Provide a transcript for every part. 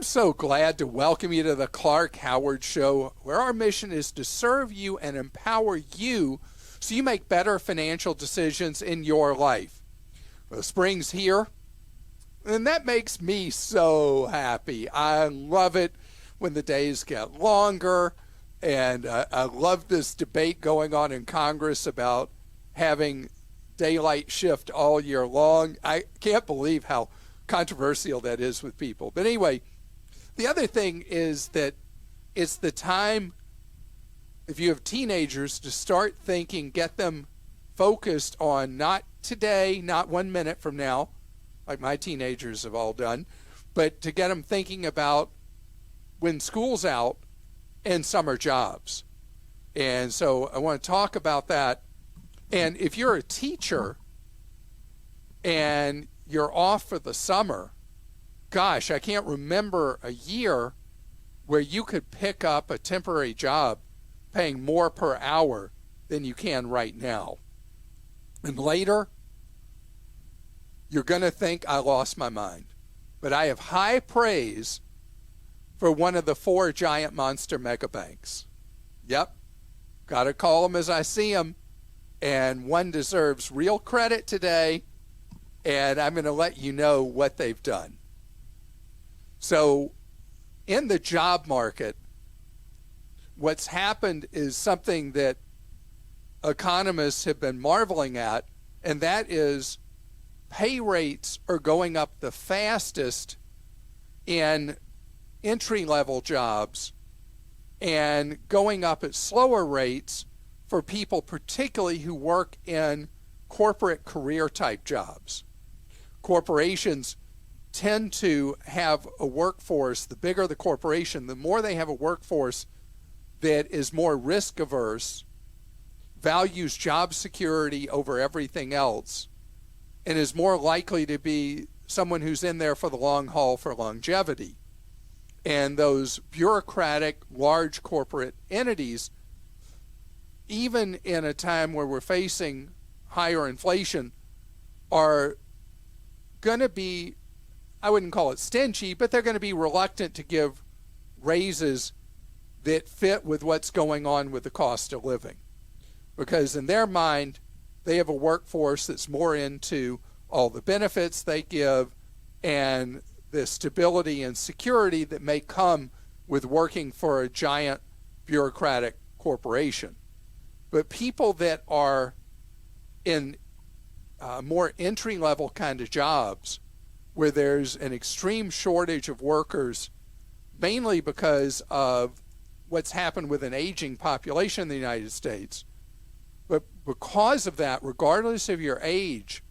I'm so glad to welcome you to the Clark Howard Show, where our mission is to serve you and empower you so you make better financial decisions in your life. Well, spring's here, and that makes me so happy. I love it when the days get longer, and I love this debate going on in Congress about having daylight shift all year long. I can't believe how controversial that is with people. But anyway, the other thing is that it's the time, if you have teenagers, to start thinking, get them focused on not today, not 1 minute from now, like my teenagers have all done, but to get them thinking about when school's out and summer jobs. And so I want to talk about that. And if you're a teacher and you're off for the summer, gosh, I can't remember a year where you could pick up a temporary job paying more per hour than you can right now. And later, you're going to think I lost my mind. But I have high praise for one of the 4 giant monster mega banks. Yep, got to call them as I see them. And one deserves real credit today, and I'm going to let you know what they've done. So in the job market, what's happened is something that economists have been marveling at, and that is pay rates are going up the fastest in entry-level jobs and going up at slower rates for people particularly who work in corporate career-type jobs. Corporations tend to have a workforce, the bigger the corporation, the more they have a workforce that is more risk-averse, values job security over everything else, and is more likely to be someone who's in there for the long haul for longevity. And those bureaucratic, large corporate entities, even in a time where we're facing higher inflation, are going to be, I wouldn't call it stingy, but they're going to be reluctant to give raises that fit with what's going on with the cost of living. Because in their mind, they have a workforce that's more into all the benefits they give and the stability and security that may come with working for a giant bureaucratic corporation. But people that are in more entry-level kind of jobs where there's an extreme shortage of workers, mainly because of what's happened with an aging population in the United States. But because of that, regardless of your age,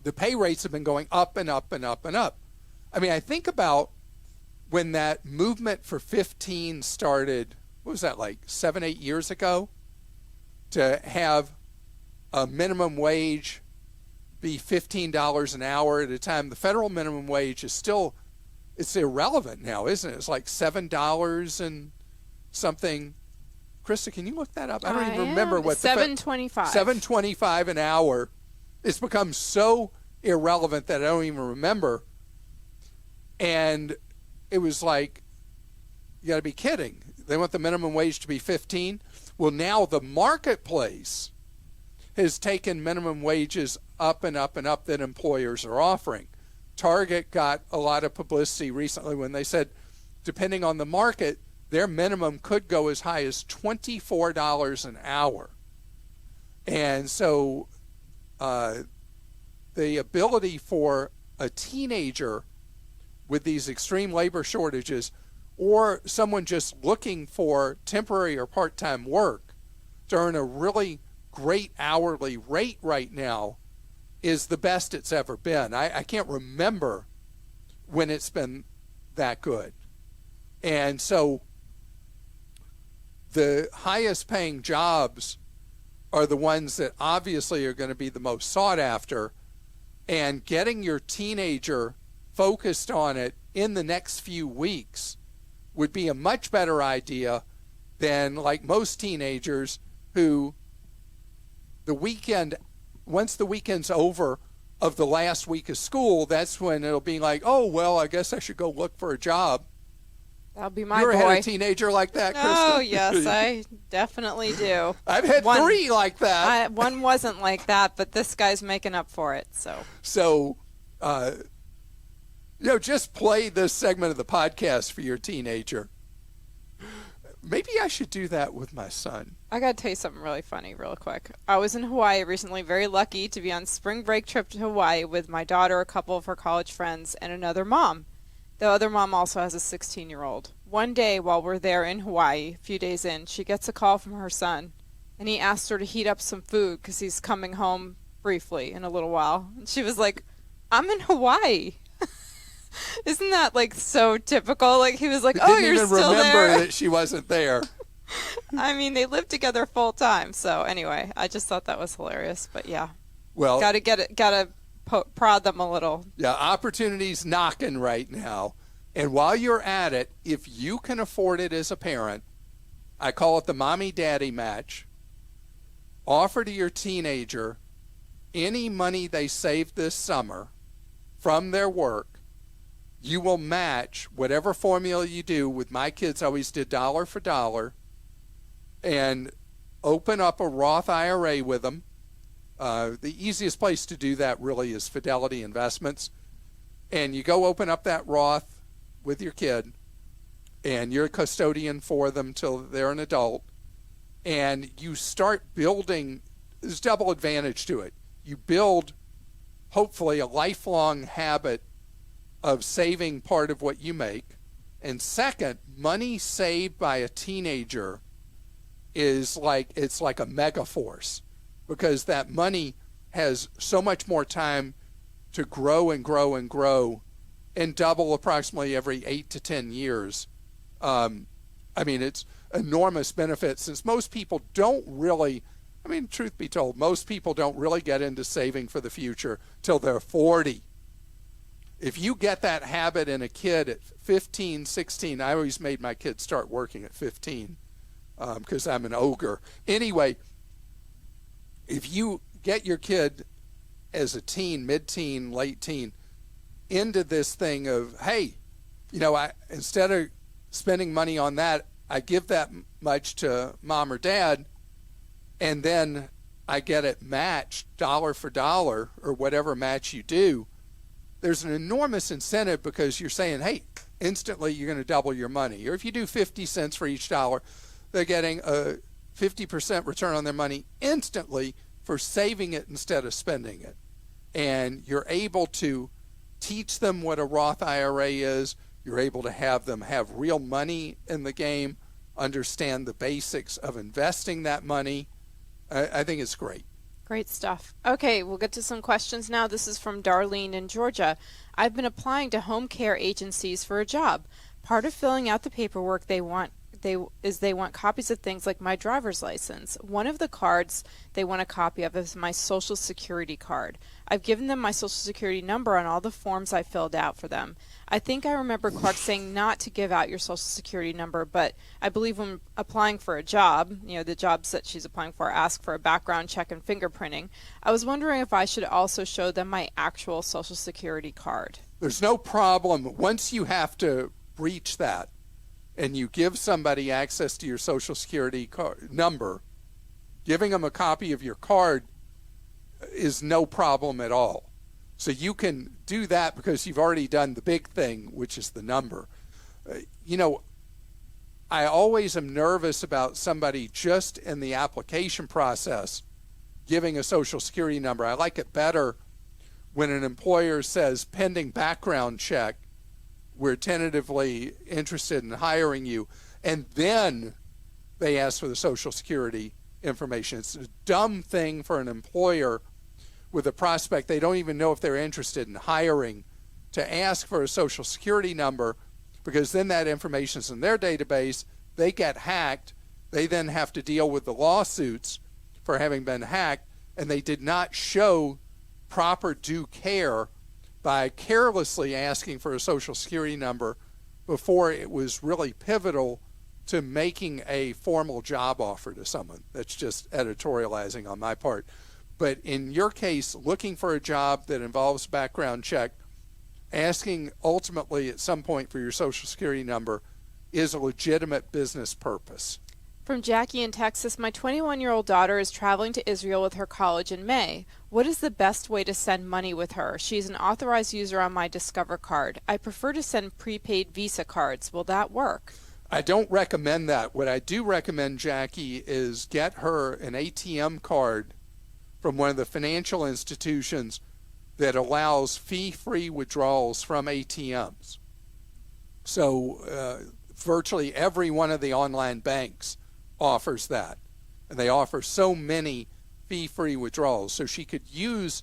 the pay rates have been going up and up and up and up. I mean, I think about when that movement for 15 started, what was that, like 7, 8 years ago? To have a minimum wage be $15 an hour at a time. The federal minimum wage is still, it's irrelevant now, isn't it? It's like $7 and something. Christa, can you look that up? I don't even remember what $7.25. $7.25 an hour. It's become so irrelevant that I don't even remember. And it was like, you got to be kidding. They want the minimum wage to be 15. Well, now the marketplace has taken minimum wages up and up and up that employers are offering. Target got a lot of publicity recently when they said, depending on the market, their minimum could go as high as $24 an hour. And so the ability for a teenager with these extreme labor shortages, or someone just looking for temporary or part-time work to earn a really great hourly rate right now, is the best it's ever been. I can't remember when it's been that good. And so the highest paying jobs are the ones that obviously are going to be the most sought after, and getting your teenager focused on it in the next few weeks would be a much better idea than, like most teenagers who the weekend, once the weekend's over, of the last week of school, that's when it'll be like, oh, well, I guess I should go look for a job. That'll be my You ever boy. had a teenager like that, Christa? Oh, yes, I definitely do. I've had three like that. One wasn't like that, but this guy's making up for it. So, just play this segment of the podcast for your teenager. Maybe I should do that with my son. I got to tell you something really funny real quick. I was in Hawaii recently, very lucky to be on spring break trip to Hawaii with my daughter, a couple of her college friends, and another mom. The other mom also has a 16-year-old. One day while we're there in Hawaii, a few days in, she gets a call from her son, and he asked her to heat up some food because he's coming home briefly in a little while. And she was like, I'm in Hawaii. Isn't that like so typical? Like he was like, "Oh, you're still there." Didn't even remember that she wasn't there. I mean, they lived together full time. So anyway, I just thought that was hilarious. But yeah, well, gotta prod them a little. Yeah, opportunity's knocking right now, and while you're at it, if you can afford it as a parent, I call it the mommy-daddy match. Offer to your teenager any money they saved this summer from their work. You will match whatever formula you do. With my kids, I always did dollar for dollar, and open up a Roth IRA with them. The easiest place to do that really is Fidelity Investments. And you go open up that Roth with your kid, and you're a custodian for them till they're an adult, and you start building. There's double advantage to it. You build, hopefully, a lifelong habit of saving part of what you make. And second, money saved by a teenager is like a mega force, because that money has so much more time to grow and grow and grow and double approximately every 8 to 10 years. I mean, it's enormous benefit, since most people don't really, truth be told, most people don't really get into saving for the future till they're 40. If you get that habit in a kid at 15, 16, I always made my kids start working at 15 because I'm an ogre. Anyway, if you get your kid as a teen, mid-teen, late teen, into this thing of, hey, instead of spending money on that, I give that much to mom or dad, and then I get it matched dollar for dollar, or whatever match you do. There's an enormous incentive, because you're saying, hey, instantly you're going to double your money. Or if you do 50 cents for each dollar, they're getting a 50% return on their money instantly for saving it instead of spending it. And you're able to teach them what a Roth IRA is. You're able to have them have real money in the game, understand the basics of investing that money. I think it's great. Great stuff. Okay, we'll get to some questions now. This is from Darlene in Georgia. I've been applying to home care agencies for a job. Part of filling out the paperwork they want copies of things like my driver's license. One of the cards they want a copy of is my Social Security card. I've given them my Social Security number on all the forms I filled out for them. I think I remember Clark saying not to give out your Social Security number, but I believe when applying for a job, the jobs that she's applying for ask for a background check and fingerprinting. I was wondering if I should also show them my actual Social Security card. There's no problem. Once you have to breach that, and you give somebody access to your Social Security number, giving them a copy of your card is no problem at all. So you can do that because you've already done the big thing, which is the number. I always am nervous about somebody just in the application process giving a Social Security number. I like it better when an employer says pending background check, we're tentatively interested in hiring you, and then they ask for the Social Security information. It's a dumb thing for an employer with a prospect they don't even know if they're interested in hiring to ask for a Social Security number, because then that information is in their database. They get hacked. They then have to deal with the lawsuits for having been hacked, and they did not show proper due care by carelessly asking for a Social Security number before it was really pivotal to making a formal job offer to someone. That's just editorializing on my part. But in your case, looking for a job that involves background check, asking ultimately at some point for your Social Security number is a legitimate business purpose. From Jackie in Texas, my 21-year-old daughter is traveling to Israel with her college in May. What is the best way to send money with her? She's an authorized user on my Discover card. I prefer to send prepaid Visa cards. Will that work? I don't recommend that. What I do recommend, Jackie, is get her an ATM card from one of the financial institutions that allows fee-free withdrawals from ATMs. So virtually every one of the online banks offers that. And they offer so many fee-free withdrawals. So she could use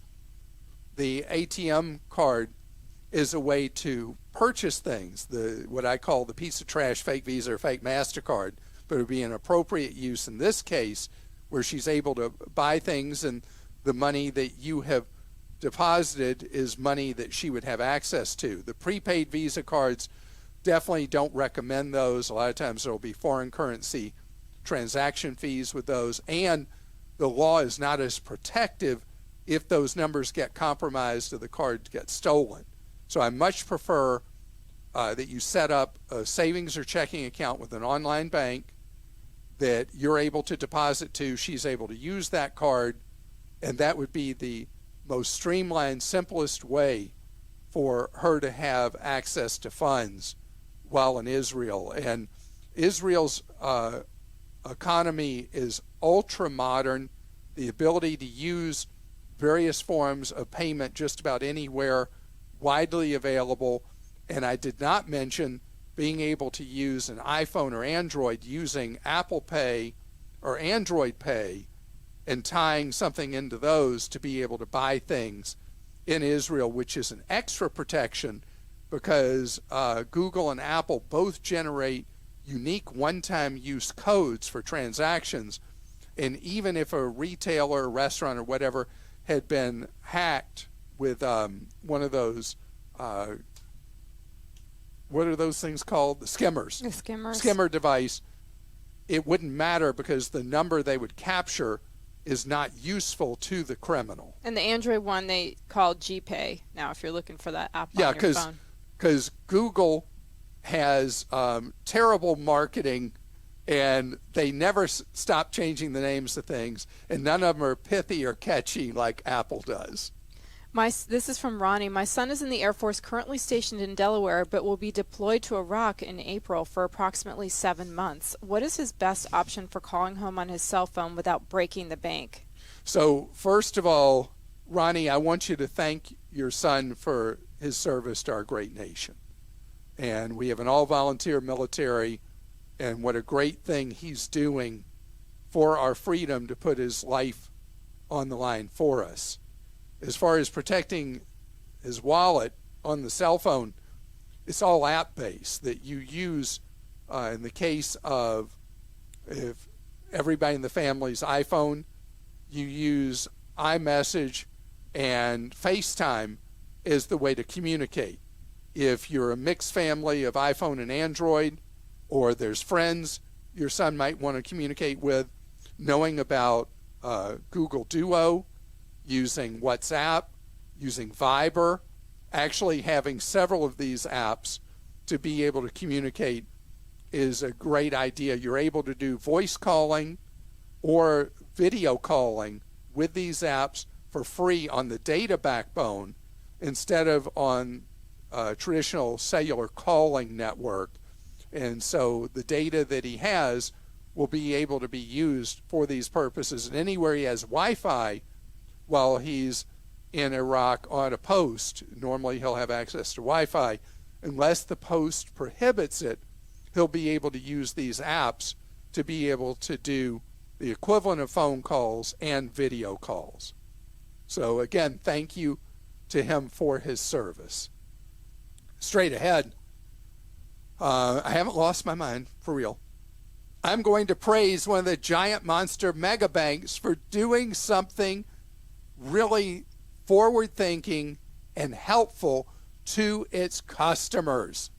the ATM card as a way to purchase things, what I call the piece of trash fake Visa or fake MasterCard, but it would be an appropriate use in this case where she's able to buy things and the money that you have deposited is money that she would have access to. The prepaid Visa cards, definitely don't recommend those. A lot of times there will be foreign currency transaction fees with those, and the law is not as protective if those numbers get compromised or the card gets stolen. So I much prefer that you set up a savings or checking account with an online bank that you're able to deposit to, she's able to use that card, and that would be the most streamlined, simplest way for her to have access to funds while in Israel. And Israel's economy is ultra modern. The ability to use various forms of payment just about anywhere, widely available. And I did not mention being able to use an iPhone or Android using Apple Pay or Android Pay and tying something into those to be able to buy things in Israel, which is an extra protection because Google and Apple both generate unique one-time use codes for transactions. And even if a retailer, a restaurant, or whatever had been hacked with one of those, what are those things called? The skimmers. The skimmers. Skimmer device, it wouldn't matter because the number they would capture is not useful to the criminal. And the Android one they call GPay now if you're looking for that app on your phone. Because Google has terrible marketing and they never stop changing the names of things, and none of them are pithy or catchy like Apple does. This is from Ronnie. My son is in the Air Force, currently stationed in Delaware, but will be deployed to Iraq in April for approximately 7 months. What is his best option for calling home on his cell phone without breaking the bank? So first of all, Ronnie, I want you to thank your son for his service to our great nation. And we have an all-volunteer military, and what a great thing he's doing for our freedom to put his life on the line for us. As far as protecting his wallet on the cell phone, it's all app-based that you use in the case of if everybody in the family's iPhone, you use iMessage and FaceTime as the way to communicate. If you're a mixed family of iPhone and Android, or there's friends your son might want to communicate with, knowing about Google Duo, using WhatsApp, using Viber, actually having several of these apps to be able to communicate is a great idea. You're able to do voice calling or video calling with these apps for free on the data backbone instead of on a traditional cellular calling network. And so the data that he has will be able to be used for these purposes. And anywhere he has Wi-Fi while he's in Iraq on a post, normally he'll have access to Wi-Fi. Unless the post prohibits it, he'll be able to use these apps to be able to do the equivalent of phone calls and video calls. So again, thank you to him for his service. Straight ahead, I haven't lost my mind, for real. I'm going to praise one of the giant monster mega banks for doing something really forward-thinking and helpful to its customers.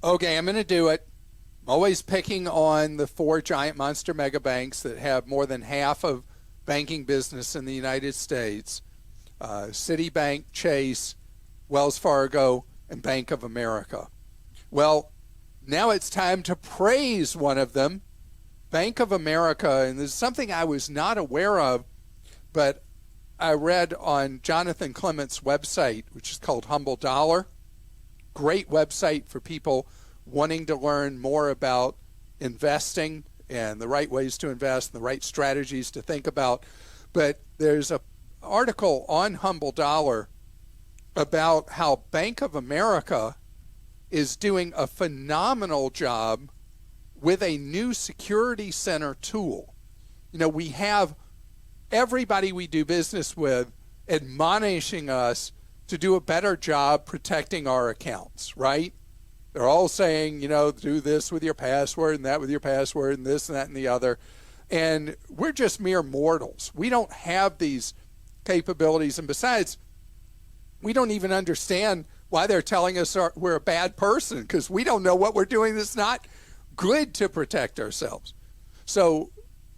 Okay, I'm going to do it. I'm always picking on the 4 giant monster mega banks that have more than half of banking business in the United States, Citibank, Chase, Wells Fargo, and Bank of America. Well, now it's time to praise one of them, Bank of America, and this is something I was not aware of, but I read on Jonathan Clement's website, which is called Humble Dollar. Great website for people wanting to learn more about investing and the right ways to invest and the right strategies to think about. But there's an article on Humble Dollar about how Bank of America is doing a phenomenal job with a new security center tool. You know, we have everybody we do business with admonishing us to do a better job protecting our accounts, right? They're all saying, you know, do this with your password and that with your password and this and that and the other. And we're just mere mortals. We don't have these capabilities. And besides, we don't even understand why they're telling us we're a bad person, because we don't know what we're doing that's not good to protect ourselves. So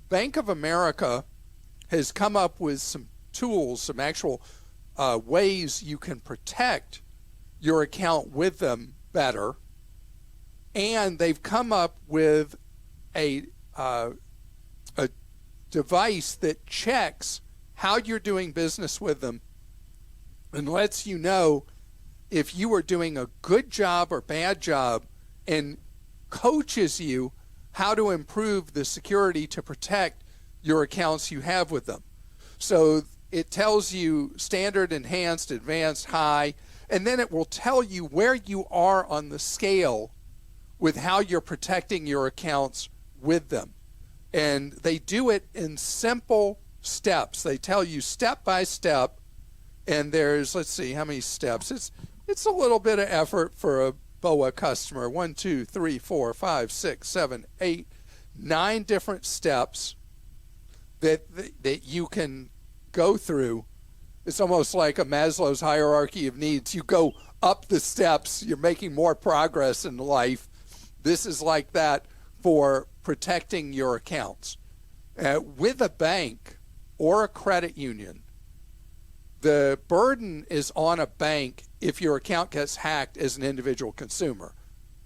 Bank of America has come up with some tools, some actual ways you can protect your account with them better. And they've come up with a device that checks how you're doing business with them and lets you know if you are doing a good job or bad job, and coaches you how to improve the security to protect your accounts you have with them. So it tells you standard, enhanced, advanced, high, and then it will tell you where you are on the scale with how you're protecting your accounts with them. And they do it in simple steps. They tell you step by step, and there's, let's see, how many steps? It's a little bit of effort for a BOA customer. 1, 2, 3, 4, 5, 6, 7, 8, 9 different steps that you can go through. It's almost like a Maslow's hierarchy of needs. You go up the steps, you're making more progress in life. This is like that for protecting your accounts. With a bank or a credit union, the burden is on a bank if your account gets hacked as an individual consumer.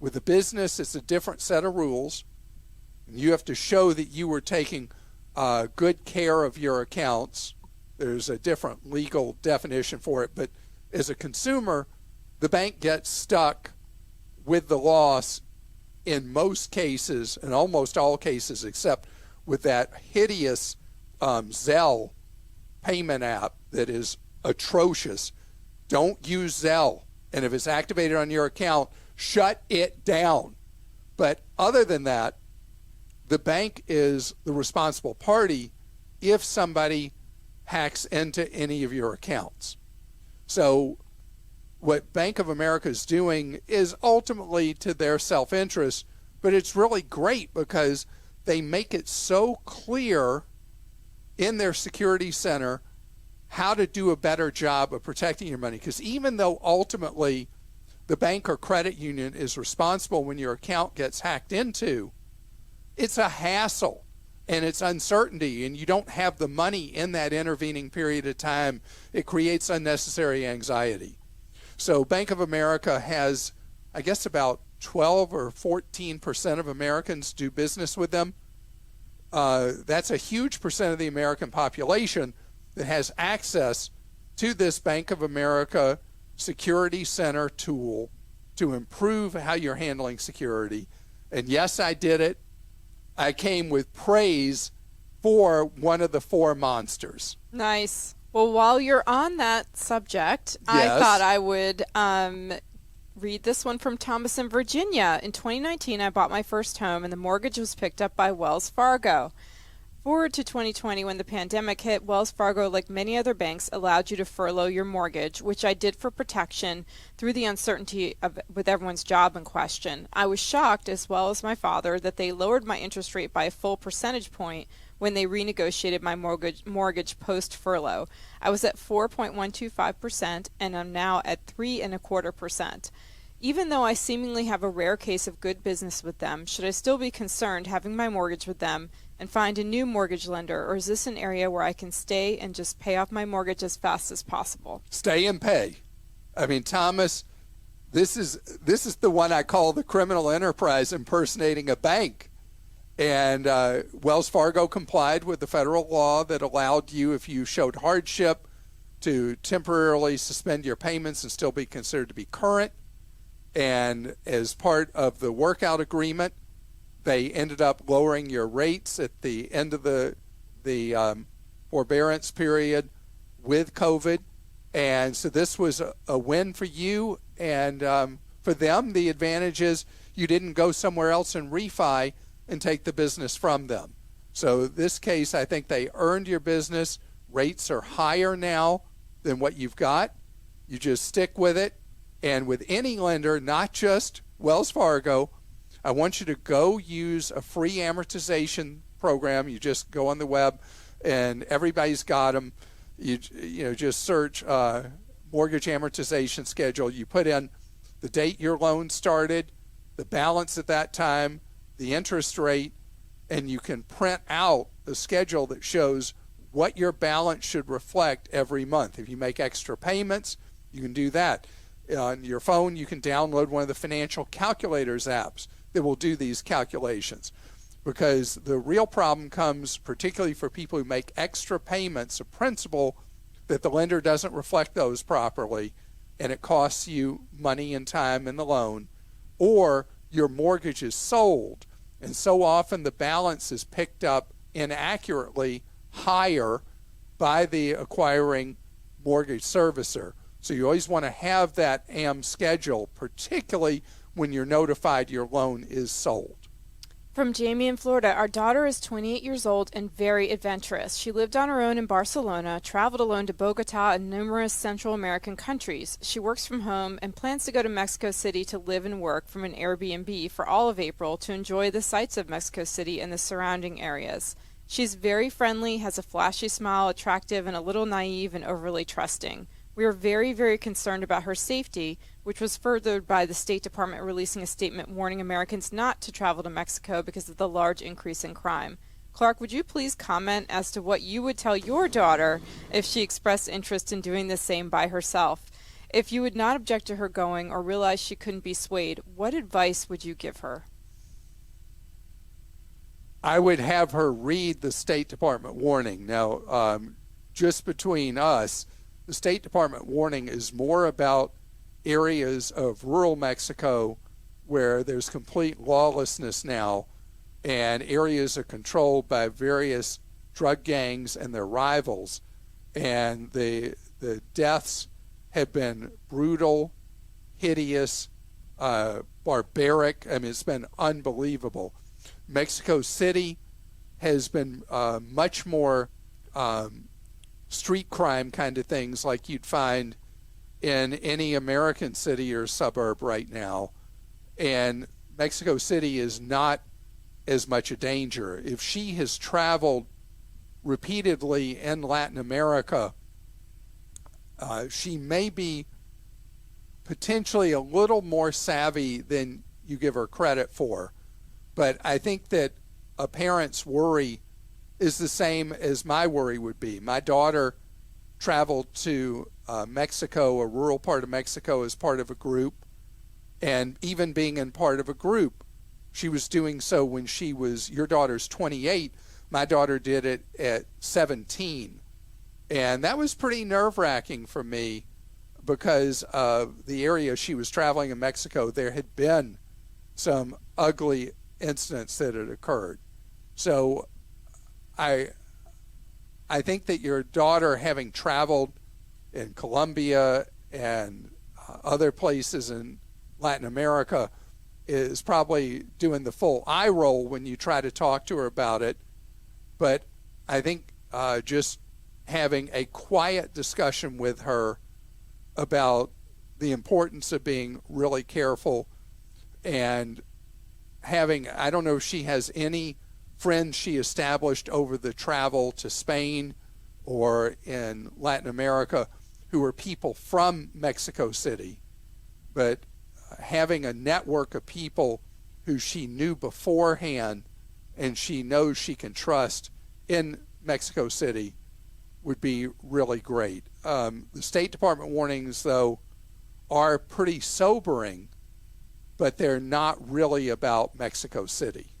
With a business, it's a different set of rules. You have to show that you were taking good care of your accounts. There's a different legal definition for it. But as a consumer, the bank gets stuck with the loss in most cases, in almost all cases, except with that hideous Zelle payment app that is atrocious. Don't use Zelle. And if it's activated on your account, shut it down. But other than that, the bank is the responsible party if somebody hacks into any of your accounts. So what Bank of America is doing is ultimately to their self-interest, but it's really great because they make it so clear in their security center how to do a better job of protecting your money. Because even though ultimately the bank or credit union is responsible when your account gets hacked into, it's a hassle and it's uncertainty, and you don't have the money in that intervening period of time. It creates unnecessary anxiety. So Bank of America has, I guess, about 12 or 14% of Americans do business with them. That's a huge percent of the American population that has access to this Bank of America Security Center tool to improve how you're handling security. And yes, I did it. I came with praise for one of the 4 monsters. Nice. Well, while you're on that subject, Yes. I thought I would read this one from Thomas in Virginia. In 2019, I bought my first home, and the mortgage was picked up by Wells Fargo. Forward to 2020, when the pandemic hit, Wells Fargo, like many other banks, allowed you to furlough your mortgage, which I did for protection through the uncertainty with everyone's job in question. I was shocked, as well as my father, that they lowered my interest rate by a full percentage point when they renegotiated my mortgage post-furlough. I was at 4.125%, and I'm now at 3.25%. Even though I seemingly have a rare case of good business with them, should I still be concerned having my mortgage with them and find a new mortgage lender, or is this an area where I can stay and just pay off my mortgage as fast as possible? Stay and pay. I mean, Thomas, this is the one I call the criminal enterprise impersonating a bank. And Wells Fargo complied with the federal law that allowed you, if you showed hardship, to temporarily suspend your payments and still be considered to be current. And as part of the workout agreement, they ended up lowering your rates at the end of the forbearance period with COVID. And so this was a win for you. And for them, the advantage is you didn't go somewhere else and refi and take the business from them. So this case, I think they earned your business. Rates are higher now than what you've got. You just stick with it. And with any lender, not just Wells Fargo, I want you to go use a free amortization program. You just go on the web, and everybody's got them. You just search mortgage amortization schedule. You put in the date your loan started, the balance at that time, the interest rate, and you can print out the schedule that shows what your balance should reflect every month. If you make extra payments, you can do that. On your phone, you can download one of the financial calculators apps that will do these calculations, because the real problem comes particularly for people who make extra payments of principal that the lender doesn't reflect those properly, and it costs you money and time in the loan, or your mortgage is sold, and so often the balance is picked up inaccurately higher by the acquiring mortgage servicer. So you always want to have that AM schedule, particularly when you're notified your loan is sold. From Jamie in Florida, our daughter is 28 years old and very adventurous. She lived on her own in Barcelona, traveled alone to Bogota and numerous Central American countries. She works from home and plans to go to Mexico City to live and work from an Airbnb for all of April to enjoy the sights of Mexico City and the surrounding areas. She's very friendly, has a flashy smile, attractive, and a little naive and overly trusting. We are very, very concerned about her safety, which was furthered by the State Department releasing a statement warning Americans not to travel to Mexico because of the large increase in crime. Clark, would you please comment as to what you would tell your daughter if she expressed interest in doing the same by herself? If you would not object to her going or realize she couldn't be swayed, what advice would you give her? I would have her read the State Department warning. Now, just between us, the State Department warning is more about areas of rural Mexico where there's complete lawlessness now, and areas are controlled by various drug gangs and their rivals, and the deaths have been brutal, hideous, barbaric. I mean, it's been unbelievable. Mexico City has been much more street crime kind of things like you'd find in any American city or suburb right now. And Mexico City is not as much a danger. If she has traveled repeatedly in Latin America, she may be potentially a little more savvy than you give her credit for. But I think that a parent's worry is the same as my worry would be. My daughter traveled to Mexico, a rural part of Mexico, as part of a group. And even being in part of a group, she was doing so when she was, your daughter's 28, my daughter did it at 17. And that was pretty nerve-wracking for me because of the area she was traveling in Mexico. There had been some ugly incidents that had occurred. So I think that your daughter, having traveled in Colombia and other places in Latin America, is probably doing the full eye roll when you try to talk to her about it. But I think just having a quiet discussion with her about the importance of being really careful, and having, I don't know if she has any friends she established over the travel to Spain or in Latin America who are people from Mexico City, but having a network of people who she knew beforehand and she knows she can trust in Mexico City would be really great. The State Department warnings, though, are pretty sobering, but they're not really about Mexico City.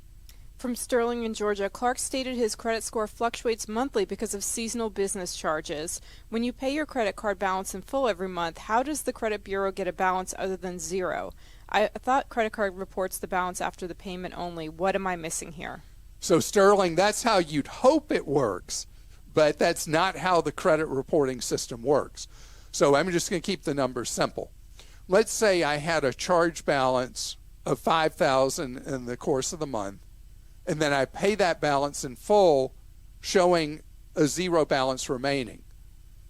From Sterling in Georgia, Clark stated his credit score fluctuates monthly because of seasonal business charges. When you pay your credit card balance in full every month, how does the credit bureau get a balance other than zero? I thought credit card reports the balance after the payment only. What am I missing here? So, Sterling, that's how you'd hope it works, but that's not how the credit reporting system works. So I'm just going to keep the numbers simple. Let's say I had a charge balance of $5,000 in the course of the month, and then I pay that balance in full, showing a zero balance remaining.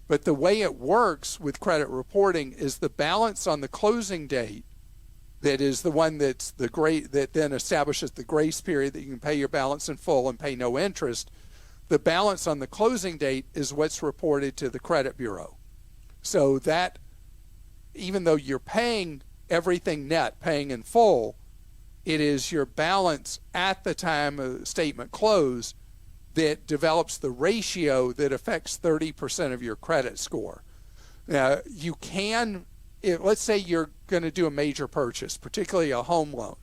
But the way it works with credit reporting is the balance on the closing date, that is the one that's that then establishes the grace period that you can pay your balance in full and pay no interest. The balance on the closing date is what's reported to the credit bureau. So that, even though you're paying everything net, paying in full, it is your balance at the time of the statement close that develops the ratio that affects 30% of your credit score. Now, you can, let's say you're going to do a major purchase, particularly a home loan,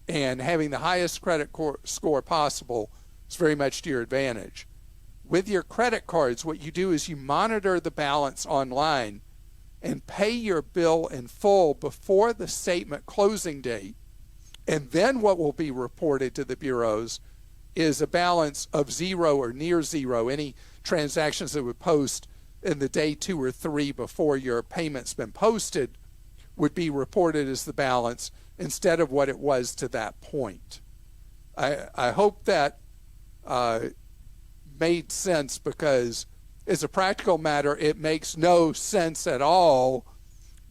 and having the highest credit score possible is very much to your advantage. With your credit cards, what you do is you monitor the balance online and pay your bill in full before the statement closing date. And then what will be reported to the bureaus is a balance of zero or near zero. Any transactions that would post in the day 2 or 3 before your payment's been posted would be reported as the balance instead of what it was to that point. I hope that made sense, because as a practical matter, it makes no sense at all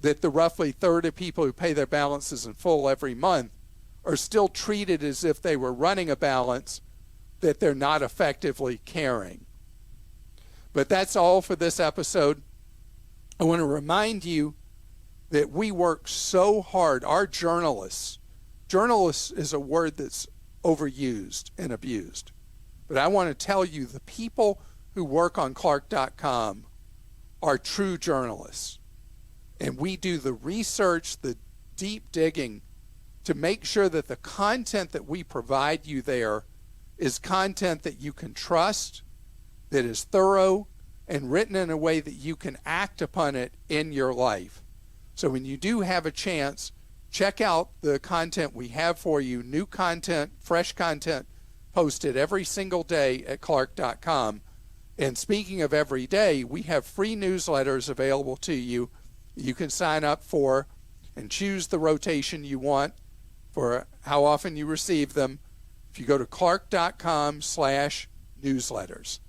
that the roughly third of people who pay their balances in full every month are still treated as if they were running a balance that they're not effectively carrying. But that's all for this episode. I want to remind you that we work so hard. Our journalists is a word that's overused and abused. But I want to tell you, the people who work on Clark.com are true journalists. And we do the research, the deep digging, to make sure that the content that we provide you there is content that you can trust, that is thorough, and written in a way that you can act upon it in your life. So when you do have a chance, check out the content we have for you. New content, fresh content, posted every single day at Clark.com. And speaking of every day, we have free newsletters available to you. You can sign up for and choose the rotation you want for how often you receive them if you go to Clark.com/newsletters.